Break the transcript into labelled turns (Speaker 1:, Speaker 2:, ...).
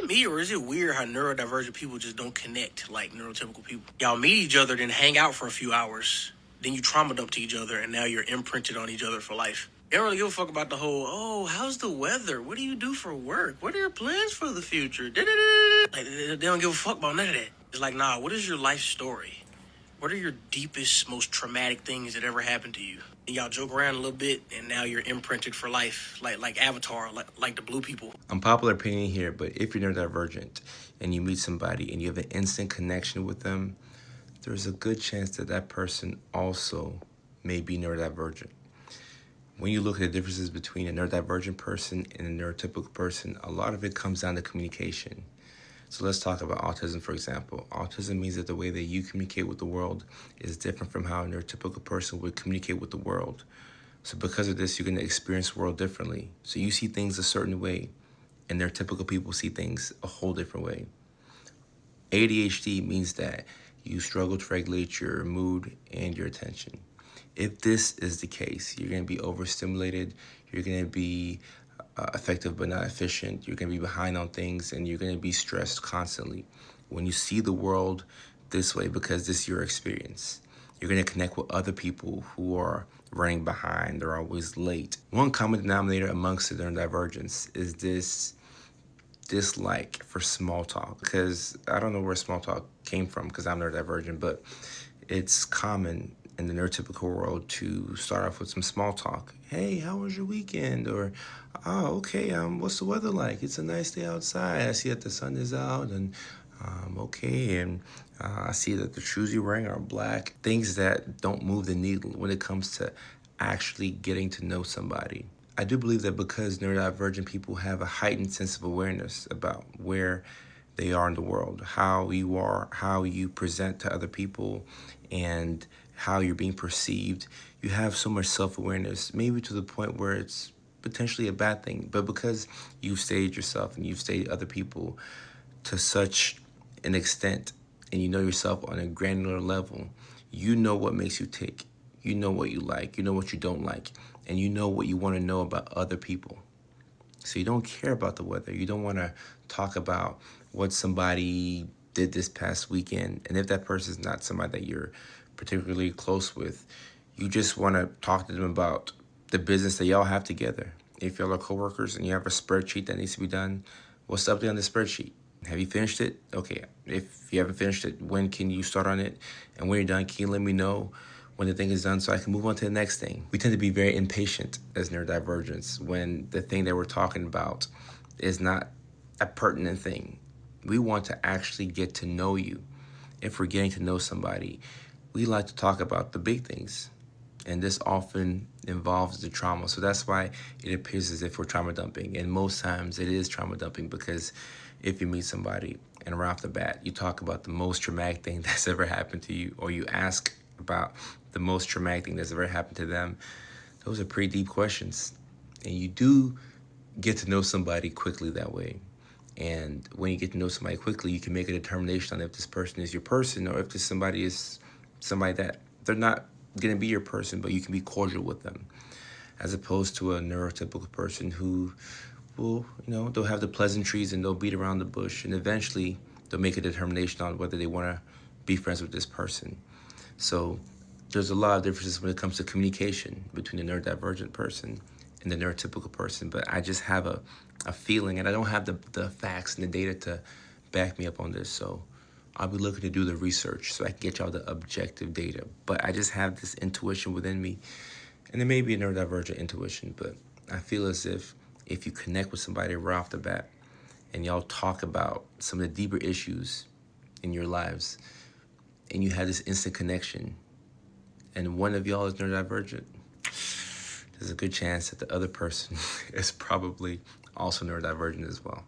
Speaker 1: it me or is it weird how neurodivergent people just don't connect like neurotypical people? Y'all meet each other, then hang out for a few hours, then you trauma dump to each other, and now you're imprinted on each other for life. They don't really give a fuck about the whole, oh, how's the weather? What do you do for work? What are your plans for the future? Like, they don't give a fuck about none of that. It's like, nah, what is your life story? What are your deepest, most traumatic things that ever happened to you? And y'all joke around a little bit, and now you're imprinted for life, like Avatar, like the blue people.
Speaker 2: Unpopular opinion here, but if you're neurodivergent and you meet somebody and you have an instant connection with them, there's a good chance that that person also may be neurodivergent. When you look at the differences between a neurodivergent person and a neurotypical person, a lot of it comes down to communication. So let's talk about autism, for example. Autism means that the way that you communicate with the world is different from how a neurotypical person would communicate with the world. So because of this, you're going to experience the world differently. So you see things a certain way, and neurotypical people see things a whole different way. ADHD means that you struggle to regulate your mood and your attention. If this is the case, you're going to be overstimulated, you're going to be effective but not efficient, you're going to be behind on things, and you're going to be stressed constantly. When you see the world this way, because this is your experience, you're going to connect with other people who are running behind, they're always late. One common denominator amongst the neurodivergence is this dislike for small talk, because I don't know where small talk came from because I'm neurodivergent, but it's common in the neurotypical world to start off with some small talk. Hey, how was your weekend? Or, oh, okay, what's the weather like? It's a nice day outside. I see that the sun is out, and okay, and I see that the shoes you're wearing are black. Things that don't move the needle when it comes to actually getting to know somebody. I do believe that because neurodivergent people have a heightened sense of awareness about where they are in the world, how you are, how you present to other people, and how you're being perceived. You have so much self-awareness, maybe to the point where it's potentially a bad thing, but because you've studied yourself and you've studied other people to such an extent, and you know yourself on a granular level, you know what makes you tick. You know what you like, you know what you don't like, and you know what you want to know about other people. So you don't care about the weather. You don't want to talk about what somebody did this past weekend. And if that person is not somebody that you're particularly close with, you just want to talk to them about the business that y'all have together. If y'all are coworkers and you have a spreadsheet that needs to be done, what's the update on the spreadsheet? Have you finished it? Okay. If you haven't finished it, when can you start on it? And when you're done, can you let me know when the thing is done so I can move on to the next thing? We tend to be very impatient as neurodivergents when the thing that we're talking about is not a pertinent thing. We want to actually get to know you. If we're getting to know somebody, we like to talk about the big things. And this often involves the trauma. So that's why it appears as if we're trauma dumping. And most times it is trauma dumping, because if you meet somebody and right off the bat, you talk about the most traumatic thing that's ever happened to you, or you ask about the most traumatic thing that's ever happened to them, those are pretty deep questions. And you do get to know somebody quickly that way. And when you get to know somebody quickly, you can make a determination on if this person is your person, or if this somebody is somebody that they're not going to be your person, but you can be cordial with them, as opposed to a neurotypical person who will, they'll have the pleasantries and they'll beat around the bush, and eventually they'll make a determination on whether they want to be friends with this person. So there's a lot of differences when it comes to communication between the neurodivergent person and the neurotypical person, but I just have a feeling, and I don't have the facts and the data to back me up on this, so I'll be looking to do the research so I can get y'all the objective data. But I just have this intuition within me, and it may be a neurodivergent intuition, but I feel as if you connect with somebody right off the bat and y'all talk about some of the deeper issues in your lives, and you have this instant connection, and one of y'all is neurodivergent, there's a good chance that the other person is probably also neurodivergent as well.